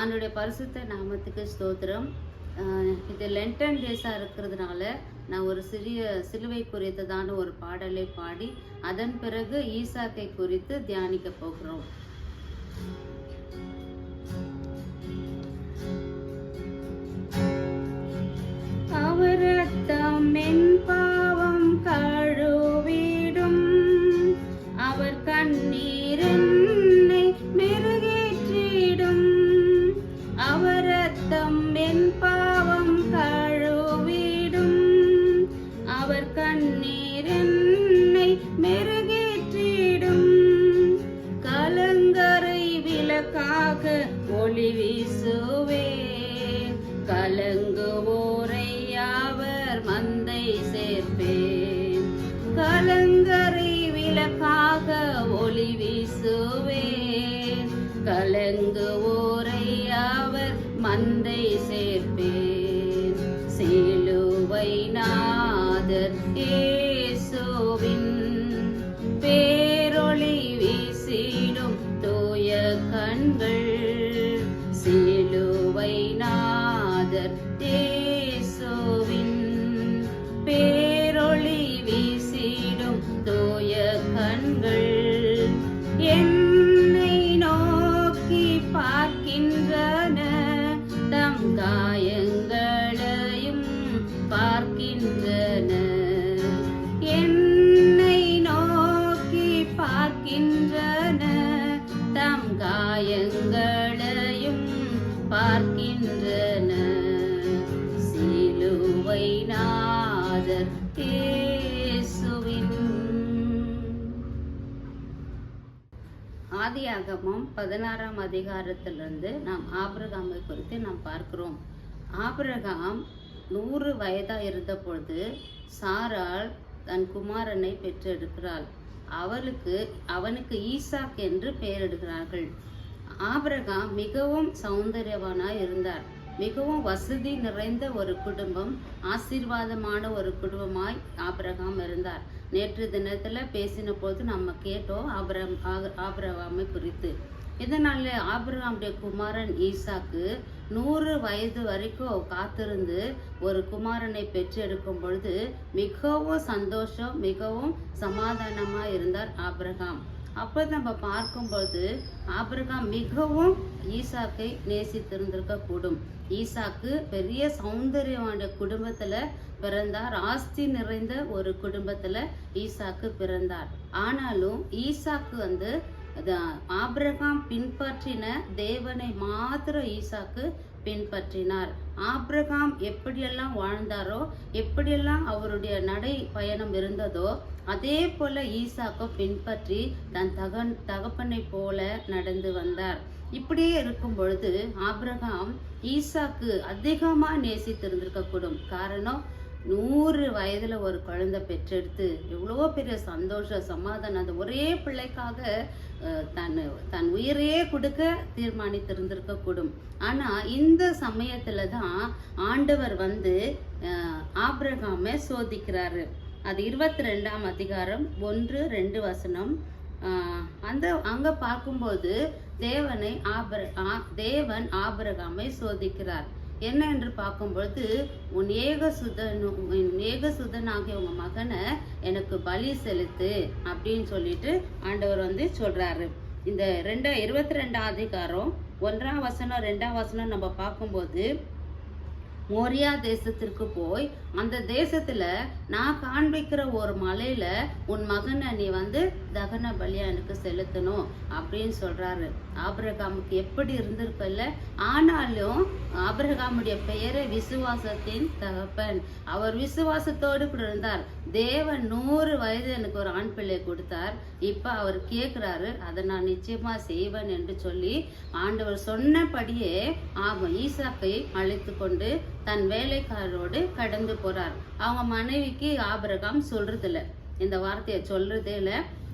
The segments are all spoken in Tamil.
ஆண்டுடைய பரிசுத்த நாமத்துக்கு ஸ்தோத்திரம். இது லென்டன் டேஸாக இருக்கிறதுனால நான் ஒரு சிறிய சிலுவை குறித்ததான ஒரு பாடலை பாடி அதன் பிறகு ஈசாக்கை குறித்து தியானிக்க போகிறோம். அவர் ரத்தம் என் பாவம் கழுவிடும், அவர் கண்ணீர் என்னை மெருகேற்றிடும். அவர் ரத்தம் என் பாவம் கழுவிடும், அவர் கண்ணீர் என்னை மெருகேற்றிடும். கலங்கரை விளக்காக ஒளி வீசுவேன், கலங்குவோரை அவர் மந்தை சேர்ப்பேன். கலங்கரை விளக்காக ஒளி வீசுவேன், கலங்குவோரை அவர் மந்தை சேர்ப்பேன். சிலுவை நாதர் இயேசுவின் பேரொளி வீசிடும் தூய கண்கள். சிலுவை நாதர் இயேசுவின் பேரொளி வீசிடும் தூய கண்கள். என்னை நோக்கி பார்க்கின்றன, தம் காயங்களையும் பார்க்கின்றன. என்னை நோக்கி பார்க்கின்றன, தம் காயங்களையும் பார்க்கின்றன. சிலுவை நாதர் இயேசுவின். ஆதியாகமம் 16ஆம் அதிகாரத்திலிருந்து நாம் ஆபிரகாமை குறித்து நாம் பார்க்கிறோம். ஆபிரகாம் 100 வயதா இருந்த பொழுது சாராள் தன் குமாரனை பெற்றெடுக்கிறாள். அவனுக்கு ஈசாக் என்று பெயரிடுகிறார்கள். ஆபிரகாம் மிகவும் சௌந்தரியவானாய் இருந்தார். மிகவும் வசதி நிறைந்த ஒரு குடும்பம், ஆசீர்வாதமான ஒரு குடும்பமாய் ஆபிரகாம் இருந்தார். நேற்று தினத்துல பேசின போது நம்ம கேட்டோம் ஆபிரகாமை குறித்து. இதனால ஆபிரகாமுடைய குமாரன் ஈசாக்கு 100 வயது வரைக்கும் காத்திருந்து ஒரு குமாரனை பெற்றெடுக்கும் பொழுது மிகவும் சந்தோஷம், மிகவும் சமாதானமா இருந்தார் ஆபிரகாம். அப்போ நம்ம பார்க்கும்போது ஆபிரகாம் மிகவும் ஈசாக்கை நேசித்திருந்திருக்க கூடும். ஈசாக்கு பெரிய சௌந்தரியமான குடும்பத்துல பிறந்தார். ஆஸ்தி நிறைந்த ஒரு குடும்பத்துல ஈசாக்கு பிறந்தார். ஆனாலும் ஈசாக்கு ஆபிரகாம் பின்பற்றின தேவனை மாத்திரம் ஈசாக்கு பின்பற்றினார். ஆபிரகாம் எப்படியெல்லாம் வாழ்ந்தாரோ, எப்படியெல்லாம் அவருடைய நடை பயணம் இருந்ததோ, அதே போல ஈசாக்கும் பின்பற்றி தன் தகப்பனை போல நடந்து வந்தார். இப்படியே இருக்கும் பொழுது ஆபிரகாம் ஈசாக்கு அதிகமா நேசித்திருந்திருக்க கூடும். காரணம், 100 வயதுல ஒரு குழந்தை பெற்றெடுத்து எவ்வளோ பெரிய சந்தோஷம், சமாதானம். அந்த ஒரே பிள்ளைக்காக தன் உயிரையே கொடுக்க தீர்மானித்திருந்திருக்க கூடும். ஆனா இந்த சமயத்துல தான் ஆண்டவர் ஆபிரகாமை சோதிக்கிறாரு. அது 22ஆம் அதிகாரம் 1-2 வசனம். அங்க பார்க்கும்போது தேவன் ஆபிரகாமை சோதிக்கிறார். என்ன என்று பார்க்கும்பொழுது, உன் ஏகசுதனாகிய உங்க மகனை எனக்கு பலி செலுத்து அப்படின்னு சொல்லிட்டு ஆண்டவர் சொல்றாரு. இந்த 22ஆம் அதிகாரம் 1ஆம் வசனம் 2ஆம் வசனம் நம்ம பார்க்கும்போது, மோரியா தேசத்திற்கு போய் அந்த தேசத்துல நான் காண்பிக்கிற ஒரு மலையில உன் மகனை நீ தகன பலியா எனக்கு செலுத்தணும் அப்படின்னு சொல்றாரு. ஆபிரகாமுக்கு எப்படி இருந்திருப்பல்ல. ஆனாலும் ஆபிரகாமுடைய பெயரை விசுவாசத்தின் தகப்பன். அவர் விசுவாசத்தோடு கூட இருந்தார். தேவன் 100 வயது எனக்கு ஒரு ஆண் பிள்ளை கொடுத்தார். இப்ப அவர் கேட்கிறாரு, அதை நான் நிச்சயமா செய்வேன் என்று சொல்லி ஆண்டவர் சொன்னபடியே ஈசாக்கை அழைத்து கொண்டு தன் வேலைக்காரரோடு கடந்து போறார். அவங்க மனைவிக்கு ஆபிரகாம் சொல்றதில்ல, இந்த வார்த்தையை சொல்றதே இல்ல.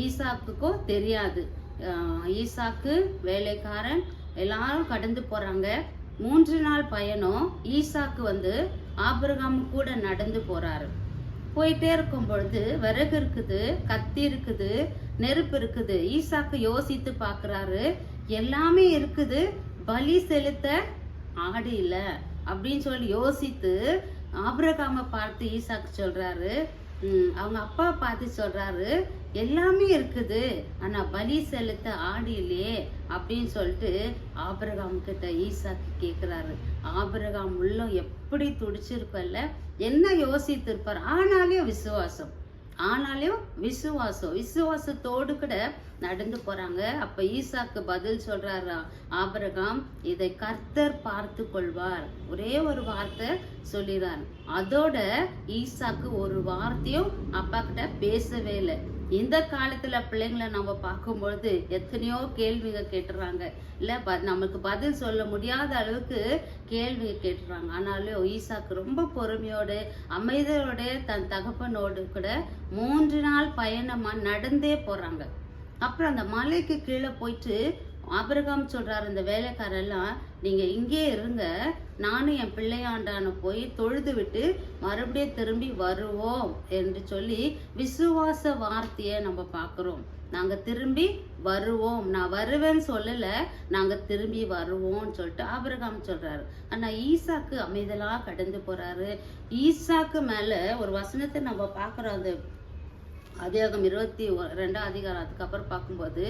ஈசாக்குக்கும் தெரியாது. ஈசாக்கு, வேலைக்காரன் எல்லாரும் கடந்து போறாங்க. 3 நாள் பயணம். ஈசாக்கு ஆபிரகாம் கூட நடந்து போறாரு. போயிட்டே இருக்கும் பொழுது விறகு இருக்குது, கத்தி இருக்குது, நெருப்பு இருக்குது. ஈசாக்கு யோசித்து பார்க்கறாரு, எல்லாமே இருக்குது, பலி செலுத்த ஆடு இல்ல அப்படின்னு சொல்லி யோசித்து ஆபிரகாமை பார்த்து ஈசாக்கு சொல்றாரு, அவங்க அப்பா பார்த்து சொல்றாரு, எல்லாமே இருக்குது ஆனா பலி செலுத்த ஆடு இல்லையே அப்படின்னு சொல்லிட்டு ஆபிரகாம் கிட்ட ஈசாக்கு கேக்குறாரு. ஆபிரகாம் உள்ளம் எப்படி துடிச்சிருப்பல்ல, என்ன யோசித்து இருப்பார். ஆனாலும் விசுவாசத்தோடு கூட நடந்து போறாங்க. அப்ப ஈசாக்கு பதில் சொல்றாரா, ஆபிரகாம், இதை கர்த்தர் பார்த்து கொள்வார். ஒரே ஒரு வார்த்தை சொல்லிறார். அதோட ஈசாக்கு ஒரு வார்த்தையும் அப்பா கிட்ட பேசவே இல்லை. இந்த காலத்துல பிள்ளைங்களை நம்ம பார்க்கும்பொழுது எத்தனையோ கேள்விங்க கேட்டுறாங்க இல்ல, நமக்கு பதில் சொல்ல முடியாத அளவுக்கு கேள்வி கேட்டுறாங்க. ஆனாலும் ஈசாக்கு ரொம்ப பொறுமையோடு அமைதியோட தன் தகப்பனோடு கூட 3 நாள் பயணமா நடந்தே போறாங்க. அப்புறம் அந்த மலைக்கு கீழே போயிட்டு ஆபிரகாம் சொல்றாரு, இந்த வேலைக்காரெல்லாம் நீங்க இங்கே இருங்க, நானும் என் பிள்ளையாண்டான போய் தொழுது விட்டு மறுபடியும் திரும்பி வருவோம் என்று சொல்லி விசுவாச வார்த்தையை நம்ம பார்க்கிறோம். நாங்க திரும்பி வருவோம், நான் வருவேன்னு சொல்லல, நாங்க திரும்பி வருவோம்னு சொல்லிட்டு ஆபிரகாம் சொல்றாரு. ஆனா ஈசாக்கு அமைதலா கடந்து போறாரு. ஈசாக்கு மேல ஒரு வசனத்தை நம்ம பார்க்கிறோம். அது அதிகாரம் 22 அதிகாரம். அதுக்கப்புறம் பார்க்கும்போது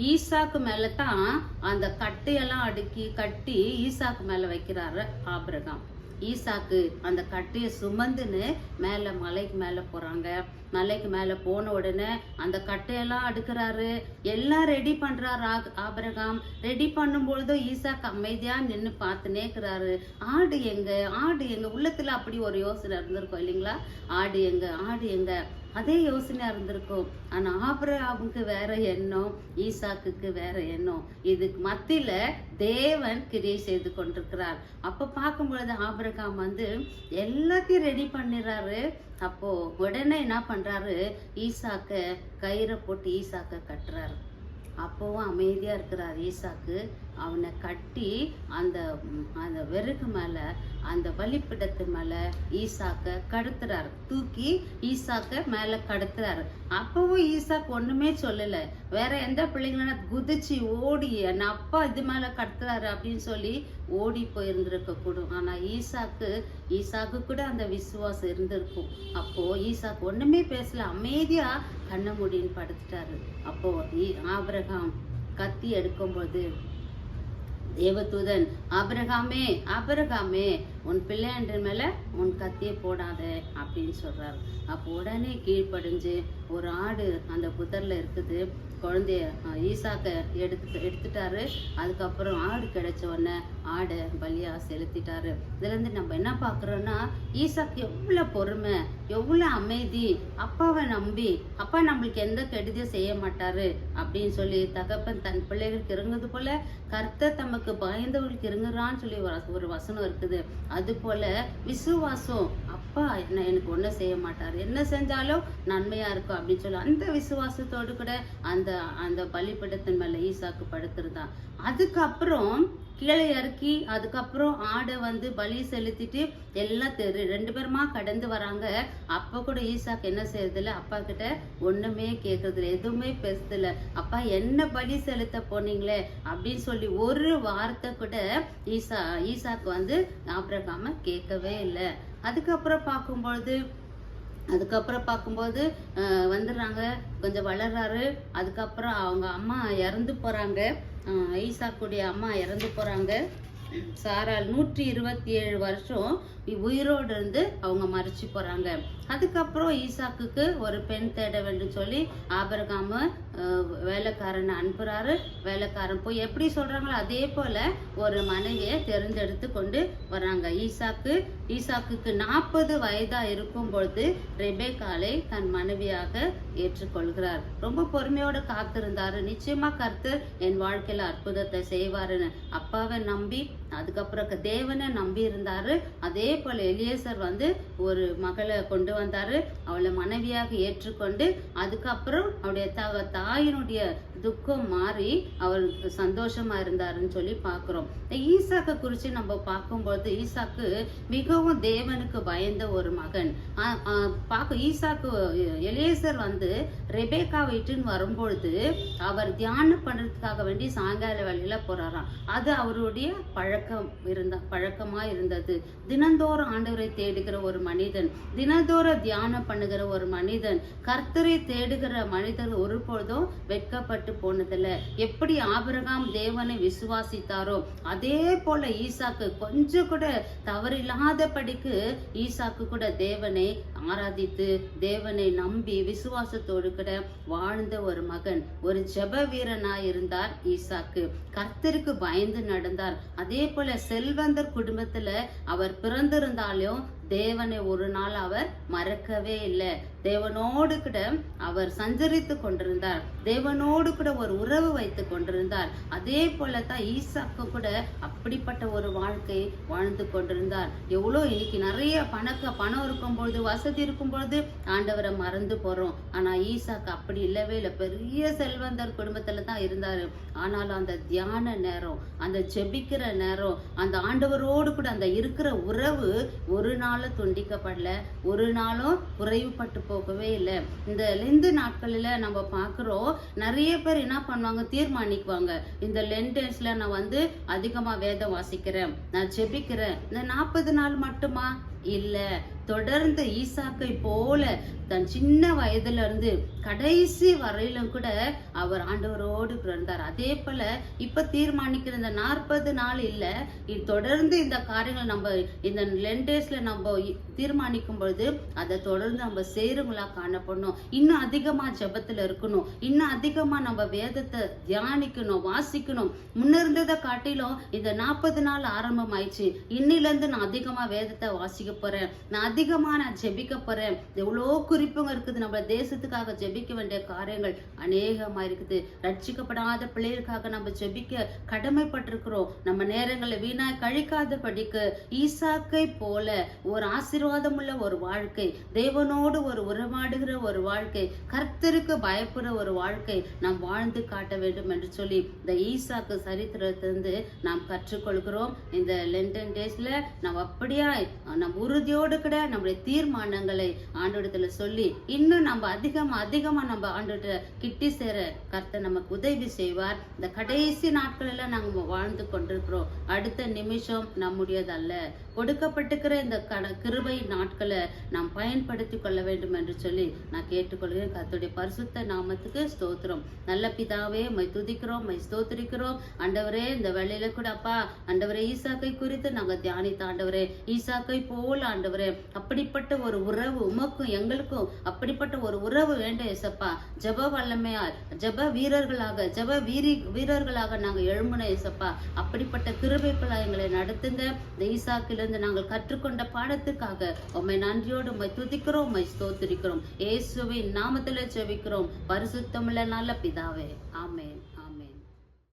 ஈசாக்கு மேல தான் அந்த கட்டையெல்லாம் கட்டி ஈசாக்கு மேல வைக்கிறாரு ஆபிரகாம். ஈசாக்கு அந்த கட்டையை சுமந்துன்னு மேல மலைக்கு மேல போறாங்க. மலைக்கு மேல போன உடனே அந்த கட்டையெல்லாம் அடுக்கிறாரு, எல்லாம் ரெடி பண்றாரு ஆபிரகாம். ரெடி பண்ணும்பொழுதும் ஈசாக்கு அமைதியா நின்று பார்த்துனே இருக்கிறாரு. ஆடு எங்க உள்ளத்துல அப்படி ஒரு யோசனை இருந்திருக்கும் இல்லைங்களா, ஆடு எங்க அதே யோசனையா இருந்திருக்கும். ஆனா ஆபிரகாமுக்கு வேற எண்ணம், ஈசாக்குக்கு வேற எண்ணம். இதுக்கு மத்தியில தேவன் கிரியை செய்து கொண்டிருக்கிறார். அப்ப பார்க்கும் பொழுது ஆபிரகாம் எல்லாத்தையும் ரெடி பண்ணிடுறாரு. அப்போ உடனே என்ன பண்றாரு, ஈசாக்க கயிறை போட்டு ஈசாக்க கட்டுறாரு. அப்போவும் அமைதியா இருக்கிறார் ஈசாக்கு. அவனை கட்டி அந்த வெறுக்கு மேல அந்த பலிப்பிடத்து மேல ஈசாக்க கடத்துறாரு, தூக்கி ஈசாக்க மேல கடத்துறாரு. அப்பவும் ஈசாக்கு ஒண்ணுமே சொல்லல. வேற எந்த பிள்ளைங்கள குதிச்சு ஓடி என் அப்பா இது மேல கடத்துறாரு அப்படின்னு சொல்லி ஓடி போயிருந்திருக்க கூடும். ஆனா ஈசாக்கு கூட அந்த விசுவாசம் இருந்திருக்கும். அப்போ ஈசாக்கு ஒண்ணுமே பேசல, அமைதியா கண்ண மூடின்னு படுத்துட்டாரு. அப்போ ஆபிரகாம் கத்தி எடுக்கும்போது தேவதூதன், ஆபிரகாமே உன் பிள்ளையன்ற மேல உன் கத்தியை போடாத அப்படின்னு சொல்றாரு. அப்போ உடனே கீழ்ப்படிஞ்சு ஒரு ஆடு அந்த புதர்ல இருக்குது. குழந்தைய ஈசாக்க எடுத்துட்டாரு. அதுக்கப்புறம் ஆடு கிடைச்ச உடனே ஆடை பலியா செலுத்திட்டாரு. இதுல இருந்து நம்ம என்ன பாக்குறோம்னா, ஈசாக்கு எவ்வளவு பொறுமை, எவ்வளவு அமைதி. அப்பாவை நம்பி அப்பா நம்மளுக்கு எந்த கெடுதியும் செய்ய மாட்டாரு அப்படின்னு சொல்லி தகப்பன் தன் பிள்ளைகளுக்கு இறங்குது போல கர்த்தர் தமக்கு பயந்தவர்களுக்கு இறங்குறான்னு சொல்லி ஒரு வசனம் இருக்குது. அது போல விசுவாசம், அப்பா எனக்கு ஒன்னும் செய்ய மாட்டாரு, என்ன செஞ்சாலும் நன்மையா இருக்கும் அப்படின்னு சொல்லி அந்த விசுவாசத்தோடு கூட அந்த பலிபீடத்தின் மேல ஈசாக்கு படுத்திருந்தான். அதுக்கப்புறம் கீழே இறக்கி அதுக்கப்புறம் ஆடை பலி செலுத்திட்டு எல்லாம் 2 பேருமா கடந்து வராங்க. அப்ப கூட ஈசாக்கு என்ன செய்யறதில்ல, அப்பா கிட்ட ஒண்ணுமே கேட்கறதில்ல, எதுவுமே பேசுதில்ல. அப்பா என்ன பலி செலுத்த போனீங்களே அப்படின்னு சொல்லி ஒரு வார்த்தை கூட ஈசாக்கு ஆபிரகாம கேட்கவே இல்லை. அதுக்கப்புறம் பார்க்கும்போது வந்துடுறாங்க, கொஞ்சம் வளர்றாரு. அதுக்கப்புறம் அவங்க அம்மா இறந்து போறாங்க. ஈசாக்குடைய அம்மா இறந்து போறாங்க. சாரால் 127 வருஷம் உயிரோடு இருந்து அவங்க மறிச்சு போறாங்க. அதுக்கப்புறம் ஈசாக்குக்கு ஒரு பெண் தேட வேண்டும் சொல்லி ஆபிரகாம் வேலைக்காரனை அனுப்புறாரு. வேலைக்காரன் போய் எப்படி சொல்றாங்களோ அதே போல ஒரு மனைவியை தெரிஞ்செடுத்து கொண்டு வராங்க. ஈசாக்குக்கு 40 வயதா இருக்கும் பொழுது ரெபேக்காளை தன் மனைவியாக ஏற்றுக்கொள்கிறார். ரொம்ப பொறுமையோட காத்திருந்தாரு. நிச்சயமா கர்த்தர் என் வாழ்க்கையில அற்புதத்தை செய்வாருன்னு அப்பாவை நம்பி அதுக்கப்புறம் தேவனை நம்பி இருந்தாரு. அதே போல எலியேசர் ஒரு மகளை கொண்டு வந்தாரு, அவளை மனைவியாக ஏற்றுக்கொண்டு அதுக்கப்புறம் அவருடைய தாயினுடைய துக்கம் மாறி அவர் சந்தோஷமா இருந்தாருன்னு சொல்லி பார்க்கிறோம். ஈசாக்கை குறித்து நம்ம பார்க்கும்போது ஈசாக்கு மிகவும் தேவனுக்கு பயந்த ஒரு மகன். ஈசாக்கு எலியேசர் வந்து ரெபேக்கா வீட்டுன்னு வரும்பொழுது அவர் தியானம் பண்றதுக்காக வேண்டி சாயங்கால வேலையில போறாராம். அது அவருடைய பழக்கமா இருந்தது. தினந்தோறும் ஆண்டவரை தேடுகிற ஒரு மனிதன், தினந்தோறும் தியானம் பண்ணுகிற ஒரு மனிதன், கர்த்தரை தேடுகிற மனிதர் ஒரு பொழுதும் வெட்கப்பட்டு போனதில்ல. எப்படி ஆபிரகாம் தேவனை விசுவாசித்தாரோ அதே போல ஈசாக்கு கொஞ்சம் கூட தவறில்லாதபடிக்கு ஈசாக்கு கூட தேவனை ஆராதித்து தேவனை நம்பி விசுவாசத்தோடு கூட வாழ்ந்த ஒரு மகன், ஒரு ஜெப வீரனாய் இருந்தார் ஈசாக்கு. கர்த்தருக்கு பயந்து நடந்தார். அதே போல செல்வந்தர் குடும்பத்துல அவர் பிறந்திருந்தாலும் தேவனை ஒரு நாள் அவர் மறக்கவே இல்லை. தேவனோடு கூட அவர் சஞ்சரித்து கொண்டிருந்தார். தேவனோடு கூட ஒரு உறவு வைத்து கொண்டிருந்தார். அதே போலதான் ஈசாக்கு கூட அப்படிப்பட்ட ஒரு வாழ்க்கை வாழ்ந்து கொண்டிருந்தார். எவ்வளோ இன்னைக்கு நிறைய பணம் இருக்கும் பொழுது, வசதி இருக்கும் பொழுது ஆண்டவரை மறந்து போறோம். ஆனா ஈசாக்கு அப்படி இல்லவே இல்லை. பெரிய செல்வந்தர் குடும்பத்துல தான் இருந்தாரு. ஆனாலும் அந்த தியான நேரம், அந்த ஜெபிக்கிற நேரம், அந்த ஆண்டவரோடு கூட அந்த இருக்கிற உறவு ஒரு நாள் துண்டிக்கப்படல, ஒரு நாளும் குறைவுபட்டு போகவே இல்லை. இந்த லெந்து நாட்களில நம்ம பாக்குறோம், நிறைய பேர் என்ன பண்ணுவாங்க, தீர்மானிக்குவாங்க, இந்த லென்டேஸ்ல நான் வந்து அதிகமா வேதம் வாசிக்கிறேன், நான் ஜெபிக்கிறேன். இந்த 40 நாள் மட்டுமா? இல்ல, தொடர்ந்து ஈசாக்கை போல தன் சின்ன வயதுல இருந்து கடைசி வரையிலும் கூட அவர் ஆண்டவரோடு இருந்தார். அதே போல இப்ப தீர்மானிக்கிற இந்த 40 நாள் இல்ல, தொடர்ந்து இந்த காரியங்கள் நம்ம இந்த லென்டேஸ்ல நம்ம தீர்மானிக்கும் பொழுது அதை தொடர்ந்து நம்ம செய்யறவங்களா காணப்படணும். இன்னும் அதிகமா ஜெபத்துல இருக்கணும், இன்னும் அதிகமா நம்ம வேதத்தை தியானிக்கணும், வாசிக்கணும். முன்ன இருந்ததை காட்டிலும் இந்த 40 நாள் ஆரம்பம் ஆயிடுச்சு. இன்னில இருந்து நான் அதிகமா வேதத்தை வாசிக்க போறேன், நான் அதிகமா நான் ஜெபிக்க போறேன். எவ்வளோ குறிப்புங்க இருக்குது. நம்ம தேசத்துக்காக ஜெபிக்க வேண்டிய காரியங்கள் அநேகமா இருக்குது. ரட்சிக்கப்படாத பிள்ளைகளுக்காக நம்ம ஜெபிக்க கடமைப்பட்டிருக்கிறோம். நம்ம நேரங்களை வீணாய் கழிக்காத படிக்கு ஈசாக்கை போல ஒரு ஆசீர்வாதம் உள்ள ஒரு வாழ்க்கை, தேவனோடு ஒரு உறவாடுகிற ஒரு வாழ்க்கை, கர்த்தருக்கு பயப்படுற ஒரு வாழ்க்கை நாம் வாழ்ந்து காட்ட வேண்டும் என்று சொல்லி இந்த ஈசாக்கு சரித்திரத்திலிருந்து நாம் கற்றுக்கொள்கிறோம். இந்த லென்டன் டேஸ்ல நாம் அப்படியா நம் உறுதியோடு கூட நம்முடைய தீர்மானங்களை ஆண்டோடத்துல சொல்லி இன்னும் நம்ம அதிகமா நம்ம ஆண்டோட கிட்டி சேர கர்த்தர் நமக்கு உதவி செய்வார். இந்த கடைசி நாட்களில நாங்க வாழ்ந்து கொண்டிருக்கிறோம். அடுத்த நிமிஷம் நம்முடையதல்ல. கொடுக்கப்பட்டிருக்கிற இந்த கிருபை நாட்களை நாம் பயன்படுத்தி கொள்ள வேண்டும் என்று சொல்லி நான் கேட்டுக்கொள்கிறேன். கர்த்தருடைய பரிசுத்த நாமத்துக்கு ஸ்தோத்திரம். நல்ல பிதாவே, மை துதிக்கிறோம், மை ஸ்தோத்திரிக்கிறோம். ஆண்டவரே, இந்த வேளையில கூட அப்பா ஆண்டவரே ஈசாக்கை குறித்து நாங்க தியானித்த ஆண்டவரே, ஈசாக்கை போல ஆண்டவரே அப்படிப்பட்ட ஒரு உறவு உமக்கும் எங்களுக்கும் அப்படிப்பட்ட ஒரு உறவு வேண்டும் ஏசப்பா. ஜெப வல்லமையார், ஜெப வீரர்களாக நாங்க எழும்புன ஏசப்பா. அப்படிப்பட்ட கிருபைக்குள்ள எங்களை நடத்துங்க. இந்த ஈசாக்கிலிருந்து நாங்கள் கற்றுக்கொண்ட பாடத்துக்காக உம்மை நன்றியோடு உம்மை துதிக்கிறோம், உம்மை ஸ்தோத்திரிக்கிறோம். இயேசுவின் நாமத்துல ஜெபிக்கிறோம் பரிசுத்தமுள்ள நல்ல பிதாவே. ஆமென்.